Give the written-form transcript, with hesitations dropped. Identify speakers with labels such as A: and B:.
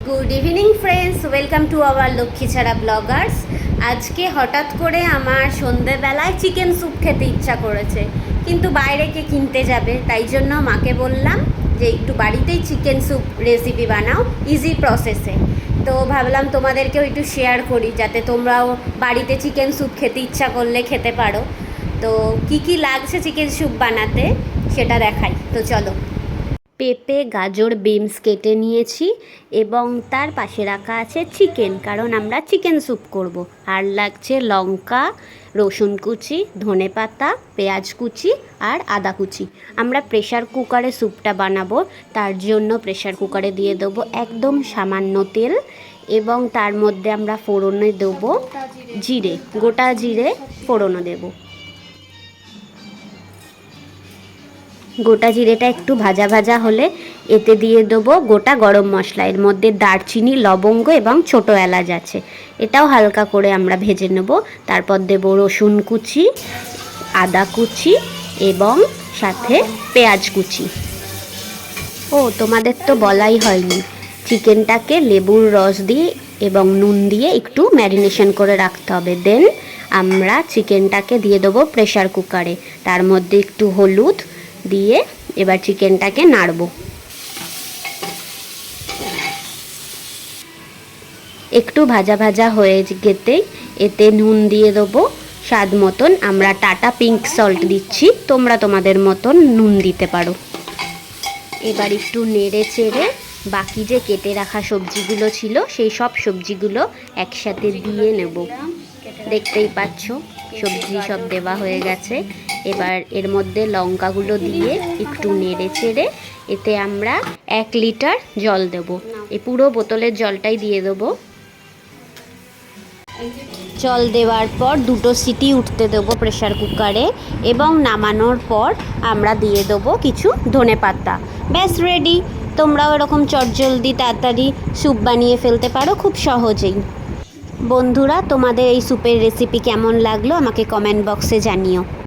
A: Good evening friends, welcome to our Lakkhichhara bloggers. আজকে হঠাৎ করে আমার সন্ধেবেলায় চিকেন স্যুপ খেতে ইচ্ছা করেছে, কিন্তু বাইরে কে কিনতে যাবে, তাই জন্য মাকে বললাম যে একটু বাড়িতেই চিকেন স্যুপ রেসিপি বানাও ইজি প্রসেসে। তো ভাবলাম তোমাদেরকেও একটু শেয়ার করি, যাতে তোমরাও বাড়িতে চিকেন স্যুপ খেতে ইচ্ছা করলে খেতে পারো। তো কি লাগছে চিকেন স্যুপ বানাতে সেটা দেখাই, তো চলো। পেঁপে, গাজর, বিনস কেটে নিয়েছি এবং তার পাশে রাখা আছে চিকেন, কারণ আমরা চিকেন স্যুপ করব। আর লাগছে লঙ্কা, রসুন কুচি, ধনেপাতা, পেঁয়াজ কুচি আর আদা কুচি। আমরা প্রেশার কুকারে স্যুপটা বানাবো, তার জন্য প্রেশার কুকারে দিয়ে দেবো একদম সামান্য তেল এবং তার মধ্যে আমরা ফোড়নে দেবো জিরে, গোটা জিরে ফোড়নে দেবো। গোটা জিরেটা একটু ভাজা ভাজা হলে এতে দিয়ে দেবো গোটা গরম মশলা। এর মধ্যে দারচিনি, লবঙ্গ এবং ছোট এলাচ আছে, এটাও হালকা করে আমরা ভেজে নেব। তারপর দেবো রসুন কুচি, আদা কুচি এবং সাথে পেঁয়াজ কুচি। ও তোমাদের তো বলাই হয়নি, চিকেনটাকে লেবুর রস দিয়ে এবং নুন দিয়ে একটু ম্যারিনেশন করে রাখতে হবে। দেন আমরা চিকেনটাকে দিয়ে দেবো প্রেশার কুকারে, তার মধ্যে একটু হলুদ দিয়ে এবার চিকেনটাকে নাড়বো। একটু ভাজা ভাজা হয়ে গেতেই এতে নুন দিয়ে দেবো স্বাদ মতন। আমরা টাটা পিঙ্ক সল্ট দিচ্ছি, তোমরা তোমাদের মতন নুন দিতে পারো। এবার একটু নেড়ে চেড়ে বাকি যে কেটে রাখা সবজিগুলো ছিল সেই সব সবজিগুলো একসাথে দিয়ে নেব। দেখতেই পাচ্ছ সবজি সব দেওয়া হয়ে গেছে। এবার এর মধ্যে লঙ্কাগুলো দিয়ে একটু নেড়ে চেড়ে এতে আমরা 1 লিটার জল দেব। এই পুরো বোতলের জলটাই দিয়ে দেবো। জল দেওয়ার পর 2টো সিটি উঠতে দেবো প্রেশার কুকারে এবং নামানোর পর আমরা দিয়ে দেবো কিছু ধনেপাতা। ব্যাস রেডি। তোমরাও এরকম চটজলদি তাড়াতাড়ি স্যুপ বানিয়ে ফেলতে পারো খুব সহজেই। বন্ধুরা, তোমাদের এই স্যুপের রেসিপি কেমন লাগলো আমাকে কমেন্ট বক্সে জানিও।